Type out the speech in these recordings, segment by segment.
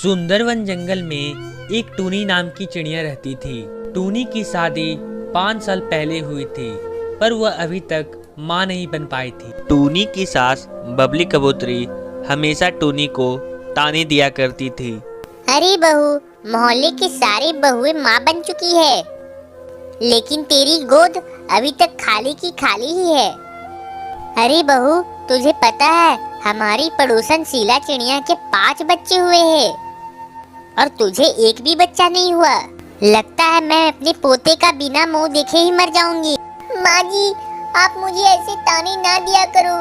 सुंदरवन जंगल में एक टूनी नाम की चिड़िया रहती थी। टूनी की शादी 5 साल पहले हुई थी, पर वह अभी तक माँ नहीं बन पाई थी। टूनी की सास बबली कबूतरी हमेशा टूनी को ताने दिया करती थी। अरे बहू, मोहल्ले की सारी बहुएं माँ बन चुकी है, लेकिन तेरी गोद अभी तक खाली की खाली ही है। अरे बहू, तुझे पता है हमारी पड़ोसन शीला चिड़िया के 5 बच्चे हुए हैं और तुझे एक भी बच्चा नहीं हुआ। लगता है मैं अपने पोते का बिना मुंह देखे ही मर जाऊंगी। माँ जी, आप मुझे ऐसे ताने ना दिया करो,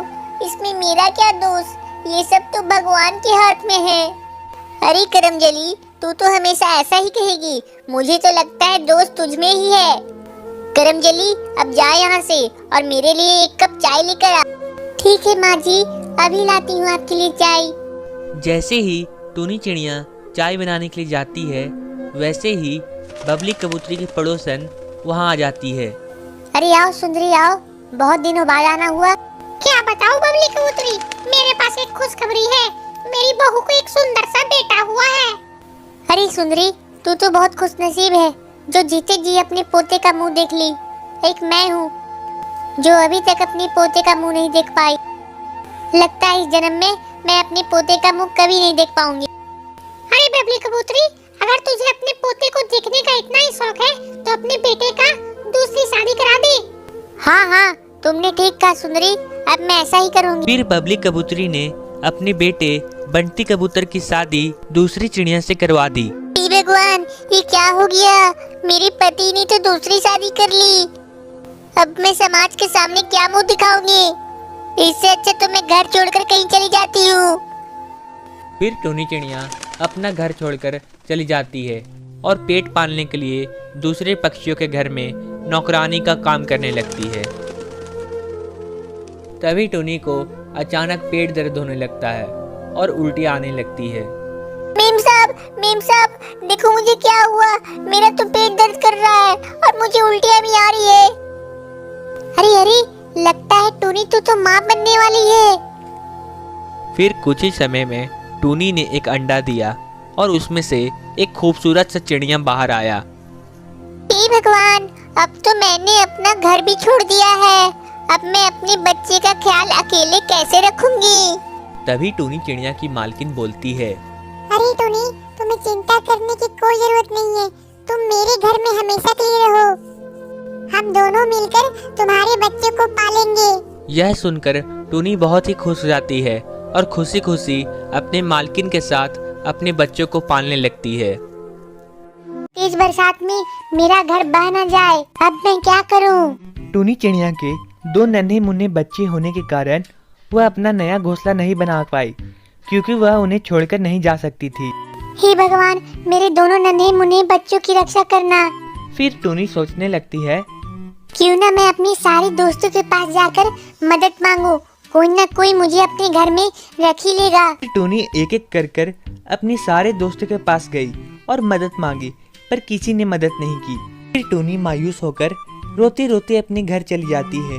इसमें मेरा क्या दोष, ये सब तो भगवान के हाथ में है। अरे करमजली, तू तो हमेशा ऐसा ही कहेगी, मुझे तो लगता है दोष तुझ में ही है। करमजली, अब जा यहाँ से और मेरे लिए 1 कप चाय लेकर आ। ठीक है माँ जी, अभी लाती हूँ आपके लिए चाय। जैसे ही टूनी चिड़िया चाय बनाने के लिए जाती है, वैसे ही बबली कबूतरी की पड़ोसन वहाँ आ जाती है। अरे आओ सुंदरी आओ, बहुत दिनों बाद आना हुआ। क्या बताऊँ बबली कबूतरी, मेरे पास एक खुशखबरी है, मेरी बहू को एक सुंदर सा बेटा हुआ है। अरे सुंदरी, तू तो बहुत खुशनसीब है जो जीते जी अपने पोते का मुंह देख ली। एक मैं हूँ जो अभी तक अपने पोते का मुंह नहीं देख पाई। लगता है इस जन्म में मैं अपने पोते का मुंह कभी नहीं देख पाऊंगी। अरे बबली कबूतरी, अगर तुझे अपने पोते को देखने का इतना ही शौक है तो अपने बेटे का दूसरी शादी करा दे। हाँ हाँ, तुमने ठीक कहा सुंदरी, अब मैं ऐसा ही करूंगी। फिर बबली कबूतरी ने अपने बेटे बंटी कबूतर की शादी दूसरी चिड़िया से करवा दी। भगवान, ये क्या हो गया, मेरे पति ने तो दूसरी शादी कर ली। अब मैं समाज के सामने क्या मुंह दिखाऊंगी, इससे अच्छा तो मैं घर छोड़कर कहीं चली जाती हूँ। फिर टूनी चिड़िया अपना घर छोड़कर चली जाती है और पेट पालने के लिए दूसरे पक्षियों के घर में नौकरानी का काम करने लगती है। तभी टूनी को अचानक पेट दर्द होने लगता है और उल्टी आने लगती है। मेम साहब, देखो मुझे क्या हुआ, मेरा तो पेट दर्द कर रहा है और मुझे उल्टियाँ भी आ रही है। अरे अरे, लगता है टूनी तो माँ बनने वाली है। फिर कुछ ही समय में टूनी ने एक अंडा दिया और उसमें से एक खूबसूरत सा चिड़िया बाहर आया। हे भगवान, अब तो मैंने अपना घर भी छोड़ दिया है, अब मैं अपने बच्चे का ख्याल अकेले कैसे रखूंगी। तभी टूनी चिड़िया की मालकिन बोलती है, अरे टूनी, तुम्हें चिंता करने की कोई जरूरत नहीं है, तुम मेरे घर में हमेशा के लिए रहो, हम दोनों मिलकर तुम्हारे बच्चे को पालेंगे। यह सुनकर टूनी बहुत ही खुश हो जाती है और खुशी खुशी अपने मालकिन के साथ अपने बच्चों को पालने लगती है। तेज बरसात में मेरा घर बह न जाए, अब मैं क्या करूं? टूनी चिड़िया के 2 नन्हे मुन्ने बच्चे होने के कारण वह अपना नया घोंसला नहीं बना पाई, क्योंकि वह उन्हें छोड़कर नहीं जा सकती थी। हे भगवान, मेरे दोनों नन्हे मुन्ने बच्चों की रक्षा करना। फिर टूनी सोचने लगती है, क्यों ना मैं अपने सारे दोस्तों के पास जाकर मदद मांगू, कोई ना कोई मुझे अपने घर में रख ही लेगा। टूनी एक एक कर अपने सारे दोस्तों के पास गई और मदद मांगी, पर किसी ने मदद नहीं की। फिर टूनी मायूस होकर रोते रोते अपने घर चली जाती है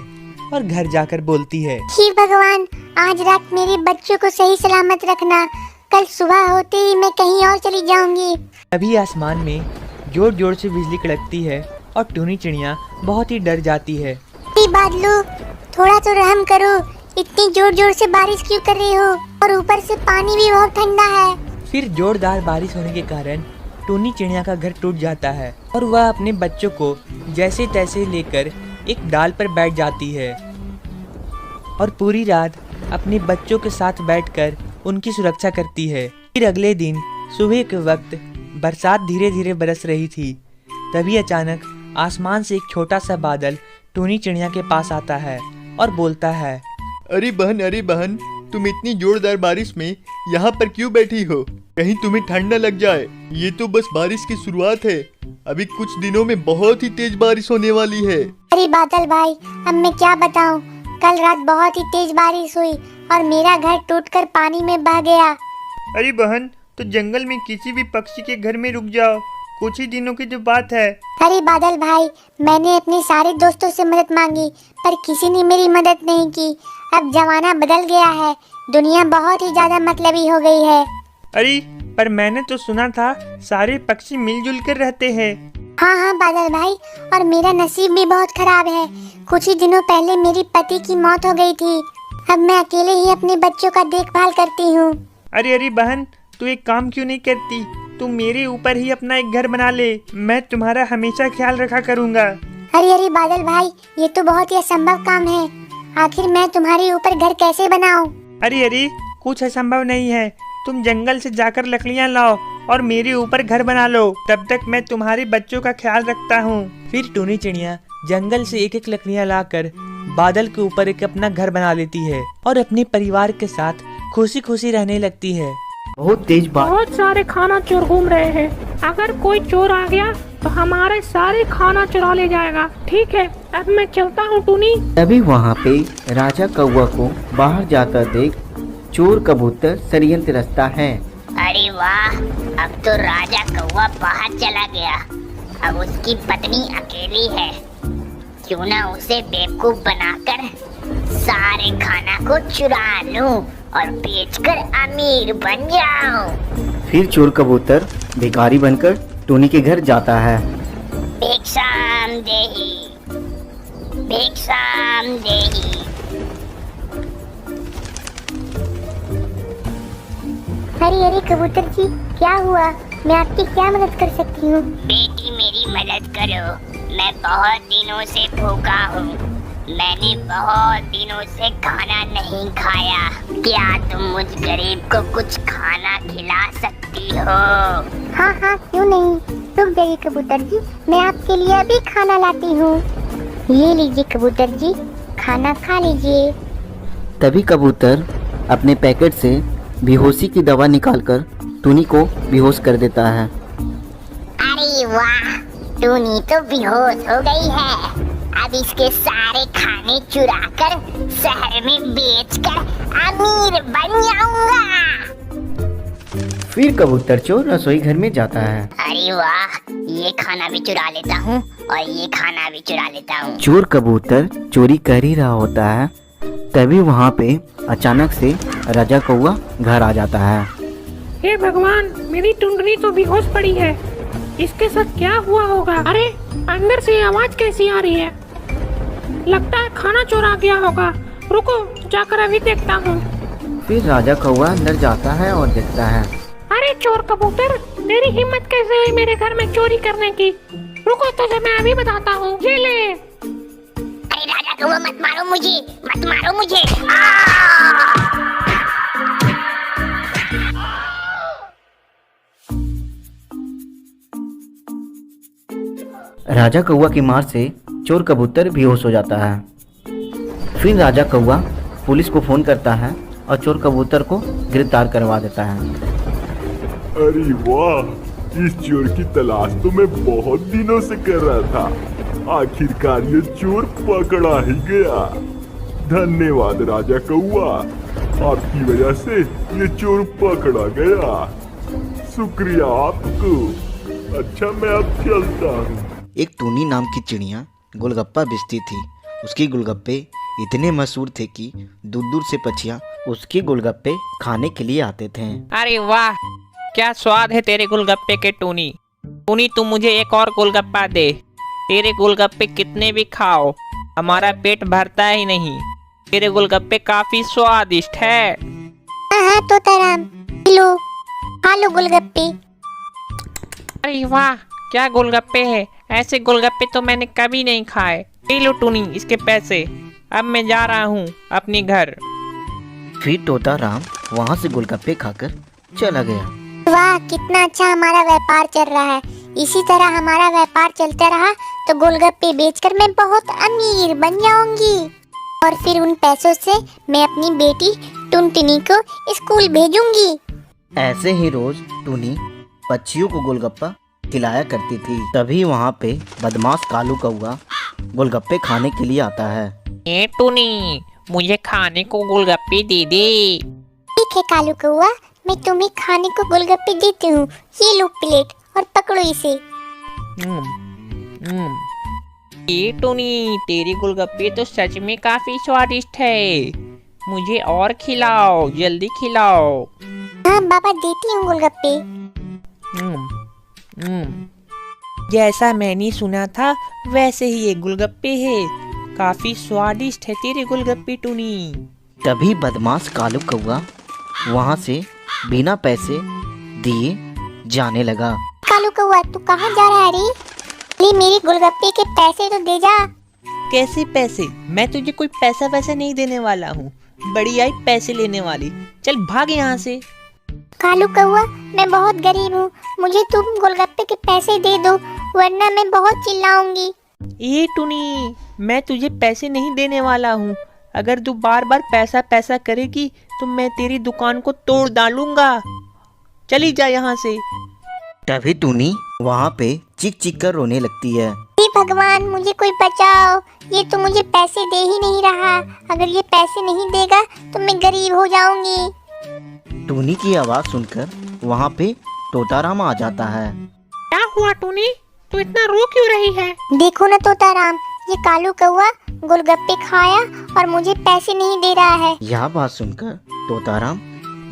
और घर जाकर बोलती है, हे भगवान, आज रात मेरे बच्चों को सही सलामत रखना, कल सुबह होते ही मैं कहीं और चली जाऊंगी। अभी आसमान में जोर जोर से बिजली कड़कती है और टूनी चिड़िया बहुत ही डर जाती है। बादलों, थोड़ा तो रहम करो, इतनी जोर जोर से बारिश क्यों कर रही हो, और ऊपर से पानी भी बहुत ठंडा है। फिर जोरदार बारिश होने के कारण टूनी चिड़िया का घर टूट जाता है और वह अपने बच्चों को जैसे तैसे लेकर एक डाल पर बैठ जाती है और पूरी रात अपने बच्चों के साथ बैठकर उनकी सुरक्षा करती है। फिर अगले दिन सुबह के वक्त बरसात धीरे धीरे बरस रही थी। तभी अचानक आसमान से एक छोटा सा बादल टूनी चिड़िया के पास आता है और बोलता है, अरे बहन, तुम इतनी जोरदार बारिश में यहाँ पर क्यों बैठी हो? कहीं तुम्हें ठंड न लग जाए। ये तो बस बारिश की शुरुआत है, अभी कुछ दिनों में बहुत ही तेज बारिश होने वाली है। अरे बादल भाई, अब मैं क्या बताऊं, कल रात बहुत ही तेज बारिश हुई और मेरा घर टूटकर पानी में बह गया। अरे बहन, तो जंगल में किसी भी पक्षी के घर में रुक जाओ, कुछ ही दिनों की जो बात है। अरे बादल भाई, मैंने अपने सारे दोस्तों से मदद मांगी पर किसी ने मेरी मदद नहीं की। अब जमाना बदल गया है, दुनिया बहुत ही ज्यादा मतलबी हो गई है। अरे पर मैंने तो सुना था सारे पक्षी मिलजुल कर रहते हैं। हाँ हाँ बादल भाई, और मेरा नसीब भी बहुत खराब है। कुछ ही दिनों पहले मेरी पति की मौत हो गई थी। अब मैं अकेले ही अपने बच्चों का देखभाल करती हूँ। अरे अरे बहन, तू एक काम क्यों नहीं करती? तू मेरे ऊपर ही अपना एक घर बना ले, मैं तुम्हारा हमेशा ख्याल रखा करूँगा। अरे अरे बादल भाई, ये तो बहुत ही असंभव काम है। आखिर मैं तुम्हारे ऊपर घर कैसे बनाऊं? अरे अरे, कुछ असंभव नहीं है। तुम जंगल से जाकर लकड़ियाँ लाओ और मेरे ऊपर घर बना लो। तब तक मैं तुम्हारे बच्चों का ख्याल रखता हूँ। फिर टूनी चिड़िया जंगल से एक एक लकड़ियाँ लाकर बादल के ऊपर एक अपना घर बना लेती है और अपने परिवार के साथ खुशी खुशी रहने लगती है। बहुत तेज बारिश। बहुत सारे खाना चोर घूम रहे हैं। अगर कोई चोर आ गया तो हमारे सारे खाना चुरा ले जाएगा। ठीक है, अब मैं चलता हूँ टूनी। तभी वहाँ पे राजा कौवा को बाहर जाता देख चोर कबूतर षड्यंत्र रचता है। अरे वाह, अब तो राजा कौवा बाहर चला गया। अब उसकी पत्नी अकेली है। क्यों ना उसे बेवकूफ बनाकर सारे खाना को चुरा लूं और बेचकर अमीर बन जाऊं। फिर चोर कबूतर भिखारी बनकर टूनी के घर जाता है। भिक्षाम देही, भिक्षाम देही। अरे अरे कबूतर जी, क्या हुआ? मैं आपकी क्या मदद कर सकती हूँ? बेटी मेरी मदद करो, मैं बहुत दिनों से भूखा हूँ। मैंने बहुत दिनों से खाना नहीं खाया। क्या तुम मुझ गरीब को कुछ खाना खिला सकती हो? हाँ हाँ, क्यों नहीं। रुक जाइए कबूतर जी, मैं आपके लिए अभी खाना लाती हूँ। ये लीजिए कबूतर जी, खाना खा लीजिए। तभी कबूतर अपने पैकेट से बेहोशी की दवा निकालकर टूनी को बेहोश कर देता है। अरे वाह, टूनी तो बेहोश हो गई है। अब इसके सारे खाने चुराकर शहर में बेचकर अमीर बन जाऊंगा। फिर कबूतर चोर रसोई घर में जाता है। अरे वाह, ये खाना भी चुरा लेता हूँ और ये खाना भी चुरा लेता हूँ। चोर कबूतर चोरी कर ही रहा होता है, तभी वहाँ पे अचानक से राजा कौवा घर आ जाता है। हे भगवान, मेरी टुनटुनी तो बेहोश पड़ी है। इसके साथ क्या हुआ होगा? अरे अंदर से आवाज कैसी आ रही है? लगता है खाना चोरा गया होगा। रुको, जाकर अभी देखता हूँ। फिर राजा कौवा अंदर जाता है और देखता है। अरे चोर कबूतर, तेरी हिम्मत कैसे हुई मेरे घर में चोरी करने की? रुको, तुझे मैं अभी बताता हूँ। ये ले। अरे राजा कौवा, मत मारो मुझे, मत मारो मुझे। राजा कौवा की मार से चोर कबूतर बेहोश हो जाता है। फिर राजा कौवा पुलिस को फोन करता है और चोर कबूतर को गिरफ्तार करवा देता है। अरे वाह, इस चोर की तलाश तो मैं बहुत दिनों से कर रहा था। आखिरकार ये चोर पकड़ा ही गया। धन्यवाद राजा कौवा, आपकी वजह से ये चोर पकड़ा गया। शुक्रिया आपको। अच्छा, मैं अब चलता हूँ। एक टूनी नाम की चिड़िया गोलगप्पा बेचती थी। उसके गोलगप्पे इतने मशहूर थे कि दूर दूर से पक्षियाँ उसके गोलगप्पे खाने के लिए आते थे। अरे वाह, क्या स्वाद है तेरे गोलगप्पे के टूनी। टूनी, तुम मुझे एक और गोलगप्पा दे। तेरे गोलगप्पे कितने भी खाओ, हमारा पेट भरता ही नहीं। तेरे गोलगप्पे काफी स्वादिष्ट है। हाँ तो तराम, लो खा लो गोलगप्पे। अरे वाह, क्या गोलगप्पे है। ऐसे गोलगप्पे तो मैंने कभी नहीं खाए। ले लो टूनी इसके पैसे। अब मैं जा रहा हूँ अपने घर। फिर तोता राम वहाँ से गोलगप्पे खाकर चला गया। वाह, कितना अच्छा हमारा व्यापार चल रहा है। इसी तरह हमारा व्यापार चलता रहा तो गोलगप्पे बेचकर मैं बहुत अमीर बन जाऊंगी। और फिर उन पैसों से मैं अपनी बेटी टुनटुनी को स्कूल भेजूंगी। ऐसे ही रोज टूनी पक्षियों को गोलगप्पा खिलाया करती थी। तभी वहाँ पे बदमाश कालू कौवा गोलगप्पे खाने के लिए आता है। ए टूनी, मुझे खाने को गोलगप्पे दे दे। ठीक है कालू कौवा, मैं तुम्हें खाने को गोलगप्पे देती हूँ। ये लो प्लेट और पकड़ो इसे। ए टूनी, तेरे गोलगप्पे तो सच में काफी स्वादिष्ट है। मुझे और खिलाओ, जल्दी खिलाओ। हाँ हाँ बाबा, देती हूँ गोलगप्पे। जैसा मैंने सुना था वैसे ही ये गोलगप्पे है। काफी स्वादिष्ट है तेरे गोलगप्पे टूनी। तभी बदमाश कालू कौवा वहाँ से बिना पैसे दिए जाने लगा। कालू कौआ, तू कहाँ जा रहा है रे? अरे मेरे गोलगप्पे के पैसे तो दे जा। कैसे पैसे? मैं तुझे कोई पैसा वैसा नहीं देने वाला हूँ। बड़ी आई पैसे लेने वाली। चल भाग यहाँ से। कालू कौआ, मैं बहुत गरीब हूँ, मुझे तुम गोलगप्पे के पैसे दे दो, वरना मैं बहुत चिल्लाऊंगी। ये टूनी, मैं तुझे पैसे नहीं देने वाला हूँ। अगर तू बार बार पैसा पैसा करेगी तो मैं तेरी दुकान को तोड़ डालूंगा। चली जा यहाँ से। तभी टूनी वहाँ पे चीख चीख कर रोने लगती है। हे भगवान, मुझे कोई बचाओ, ये तो मुझे पैसे दे ही नहीं रहा। अगर ये पैसे नहीं देगा तो मैं गरीब हो जाऊंगी। टूनी की आवाज़ सुनकर वहाँ पे तोताराम आ जाता है। क्या हुआ टूनी, तू इतना रो क्यों रही है? देखो ना तोताराम, ये कालू कौआ गोलगप्पे खाया और मुझे पैसे नहीं दे रहा है। यह बात सुनकर तोताराम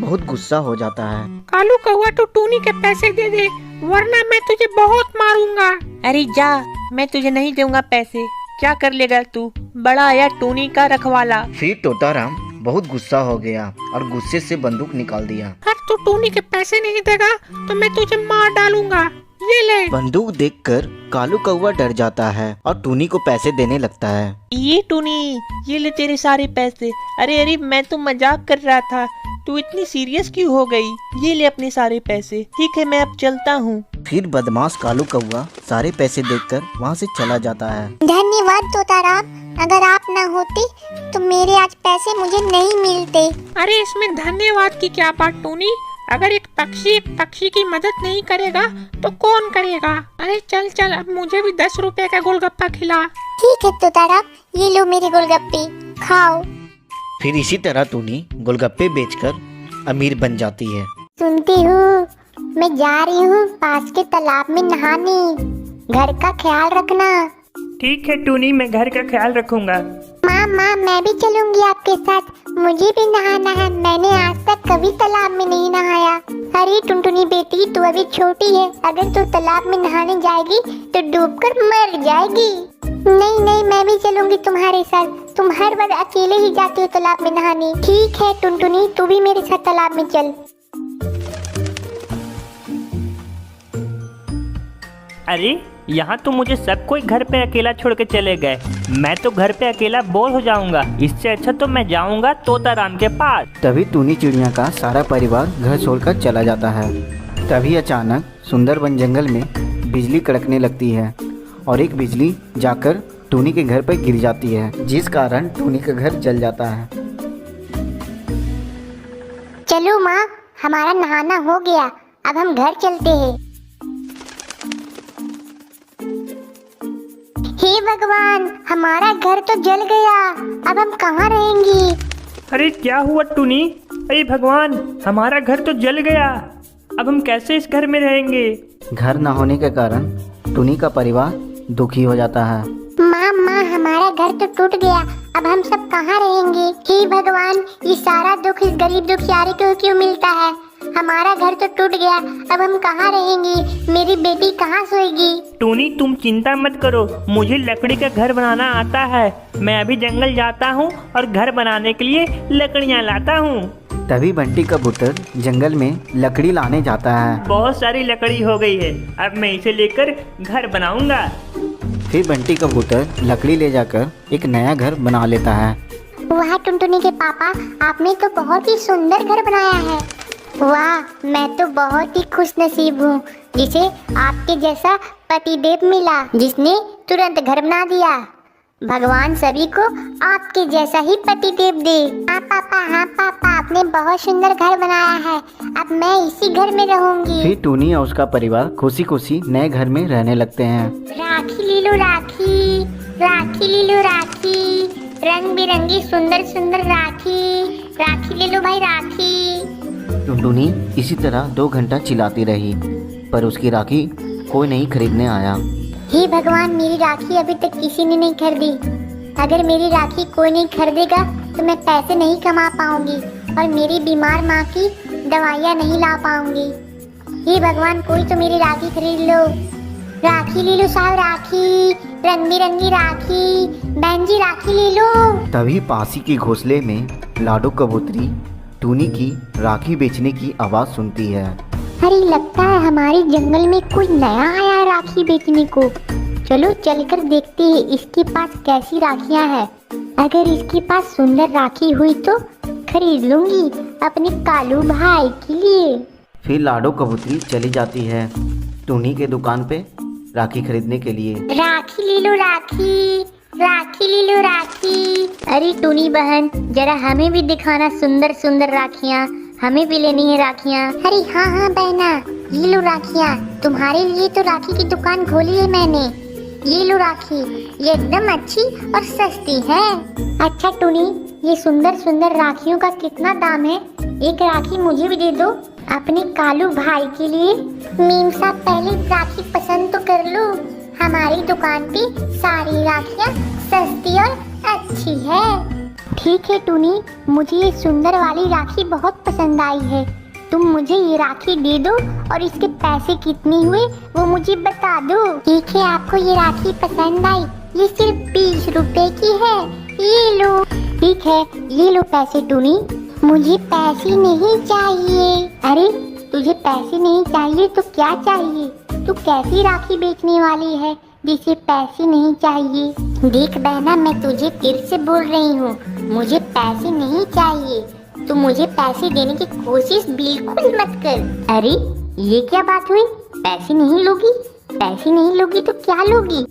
बहुत गुस्सा हो जाता है। कालू कौआ, तू टूनी के पैसे दे दे, वरना मैं तुझे बहुत मारूंगा। अरे जा, मैं तुझे नहीं दूंगा पैसे। क्या कर लेगा तू? बड़ा आया टूनी का रखवाला। फिर तोताराम बहुत गुस्सा हो गया और गुस्से से बंदूक निकाल दिया। अगर तू टूनी के पैसे नहीं देगा तो मैं तुझे मार डालूंगा। ये ले। बंदूक देखकर कालू कौवा डर जाता है और टूनी को पैसे देने लगता है। ये टूनी, ये ले तेरे सारे पैसे। अरे मैं तो मजाक कर रहा था, तू इतनी सीरियस क्यों हो गई? ये ले अपने सारे पैसे। ठीक है, मैं अब चलता हूँ। फिर बदमाश कालू कौवा सारे पैसे देखकर वहाँ से चला जाता है। धन्यवाद तोताराम, अगर आप ना होते तो मेरे आज पैसे मुझे नहीं मिलते। अरे इसमें धन्यवाद की क्या बात टूनी? अगर एक पक्षी की मदद नहीं करेगा तो कौन करेगा? अरे चल चल, अब मुझे भी 10 रुपए का गोलगप्पा खिला। ठीक है तोताराम, ये लो मेरे गोलगप्पे, खाओ। फिर इसी तरह टूनी गोलगप्पे बेचकर अमीर बन जाती है। सुनती हूँ, मैं जा रही हूँ पास के तालाब में नहाने। घर का ख्याल रखना। ठीक है टूनी, मैं घर का ख्याल रखूंगा। माँ, मैं भी चलूंगी आपके साथ, मुझे भी नहाना है। मैंने आज तक कभी तालाब में नहीं नहाया। अरे टुनटुनी बेटी, तू अभी छोटी है, अगर तू तालाब में नहाने जाएगी तो डूबकर मर जाएगी। नहीं, मैं भी चलूंगी तुम्हारे साथ। तुम हर बार अकेले ही जाती हो तालाब में नहाने। ठीक है टुनटुनी, तू भी मेरे साथ तालाब में चल। अरे यहाँ तो मुझे सब कोई घर पे अकेला छोड़ के चले गए। मैं तो घर पे अकेला बोर हो जाऊंगा। इससे अच्छा तो मैं जाऊंगा तोताराम के पास। तभी टूनी चिड़िया का सारा परिवार घर छोड़कर चला जाता है। तभी अचानक सुंदरबन जंगल में बिजली कड़कने लगती है और एक बिजली जाकर टूनी के घर पर गिर जाती है, जिस कारण टूनी का घर जल जाता है। चलो माँ, हमारा नहाना हो गया, अब हम घर चलते हैं। हे भगवान, हमारा घर तो जल गया, अब हम कहाँ रहेंगे? अरे क्या हुआ टूनी? अरे भगवान, हमारा घर तो जल गया। अब हम कैसे इस घर में रहेंगे? घर न होने के कारण टूनी का परिवार दुखी हो जाता है। माँ, हमारा घर तो टूट गया, अब हम सब कहाँ रहेंगे? हे भगवान, ये सारा दुख इस गरीब दुखियारी को क्यों मिलता है? हमारा घर तो टूट गया, अब हम कहाँ रहेंगे? मेरी बेटी कहाँ सोएगी? टूनी, तुम चिंता मत करो, मुझे लकड़ी का घर बनाना आता है। मैं अभी जंगल जाता हूँ और घर बनाने के लिए लकड़ियाँ लाता हूँ। तभी बंटी कबूतर जंगल में लकड़ी लाने जाता है। बहुत सारी लकड़ी हो गई है, अब मैं इसे लेकर घर बनाऊंगा। फिर बंटी कबूतर लकड़ी ले जाकर एक नया घर बना लेता है। वाह टुनटुनी के पापा, आपने तो बहुत ही सुंदर घर बनाया है। वाह, मैं तो बहुत ही खुश नसीब हूँ जिसे आपके जैसा पतिदेव मिला, जिसने तुरंत घर बना दिया। भगवान सभी को आपके जैसा ही पतिदेव दे। हाँ पापा, आपने बहुत सुंदर घर बनाया है, अब मैं इसी घर में रहूंगी। फिर टूनी और उसका परिवार खुशी खुशी नए घर में रहने लगते हैं। राखी ले लो राखी, राखी ले लो राखी, रंग बिरंगी सुंदर सुंदर राखी, राखी ले लो भाई राखी। टुनटुनी इसी तरह 2 घंटा चिल्लाती रही, पर उसकी राखी कोई नहीं खरीदने आया। हे भगवान, मेरी राखी अभी तक किसी ने नहीं खरीदी। अगर मेरी राखी कोई नहीं खरीदेगा तो मैं पैसे नहीं कमा पाऊंगी और मेरी बीमार माँ की दवाइयाँ नहीं ला पाऊंगी। हे भगवान, कोई तो मेरी राखी खरीद लो। राखी ले लो साहब, राखी, रंग बिरंगी राखी। बहन जी राखी ले लो। तभी पासी के घोंसले में लाडो कबूतरी टूनी की राखी बेचने की आवाज़ सुनती है। अरे लगता है हमारे जंगल में कोई नया आया है राखी बेचने को। चलो चलकर देखते हैं इसके पास कैसी राखियां हैं। अगर इसके पास सुंदर राखी हुई तो खरीद लूंगी अपने कालू भाई के लिए। फिर लाडो कबूतरी चली जाती है टूनी के दुकान पे राखी खरीदने के लिए। राखी ले लो राखी, राखी ले लो राखी। अरे टूनी बहन, जरा हमें भी दिखाना सुंदर सुंदर राखियाँ, हमें भी लेनी है राखियाँ। अरे हाँ हाँ बहना, ये लो राखियाँ, तुम्हारे लिए तो राखी की दुकान खोली है मैंने। ये लो राखी, ये एकदम अच्छी और सस्ती है। अच्छा टूनी, ये सुंदर सुंदर राखियों का कितना दाम है? एक राखी मुझे भी दे दो अपने कालू भाई के लिए। मीम साहब पहले राखी पसंद तो कर लो। हमारी दुकान पे सारी राखियाँ सस्ती और अच्छी है। ठीक है टूनी, मुझे ये सुंदर वाली राखी बहुत पसंद आई है। तुम मुझे ये राखी दे दो और इसके पैसे कितने हुए वो मुझे बता दो। ठीक है, आपको ये राखी पसंद आई? ये सिर्फ 20 रुपए की है, ये लो। ठीक है, ये लो पैसे टूनी। मुझे पैसे नहीं चाहिए। अरे तुझे पैसे नहीं चाहिए तो क्या चाहिए? तू कैसी राखी बेचने वाली है जिसे पैसे नहीं चाहिए? देख बहना, मैं तुझे फिर से बोल रही हूँ, मुझे पैसे नहीं चाहिए। तू मुझे पैसे देने की कोशिश बिल्कुल मत कर। अरे ये क्या बात हुई? पैसे नहीं लोगी? पैसे नहीं लोगी तो क्या लोगी?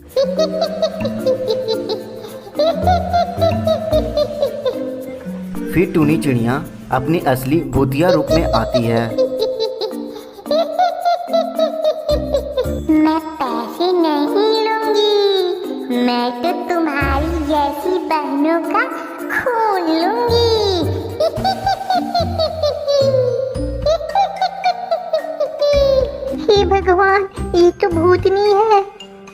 फिर टूनी चिड़िया अपने असली भूतिया रूप में आती है। मैं पैसे नहीं लूंगी, मैं तो तुम्हारी जैसी बहनों का खून लूंगी। हे भगवान, ये तो भूतनी है।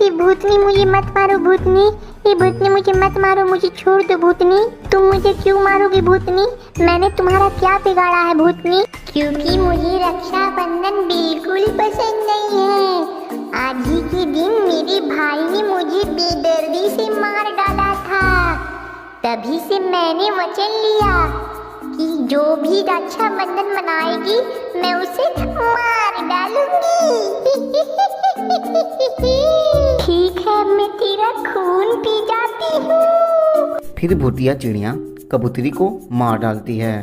ये भूतनी, मुझे मत मारो भूतनी। ये भूतनी, मुझे मत मारो, मुझे छोड़ दो भूतनी। तुम मुझे क्यों मारोगी भूतनी? मैंने तुम्हारा क्या बिगाड़ा है भूतनी? क्योंकि मुझे रक्षाबंधन बिल्कुल पसंद नहीं है। आज ही के दिन मेरे भाई ने मुझे बेदर्दी से मार डाला था। तभी से मैंने वचन लिया कि जो भी रक्षाबंधन मनाएगी मैं उसे मार डालूंगी। ठीक है, मैं तेरा खून पी जाती हूँ। फिर भूतिया चिड़िया कबूतरी को मार डालती है।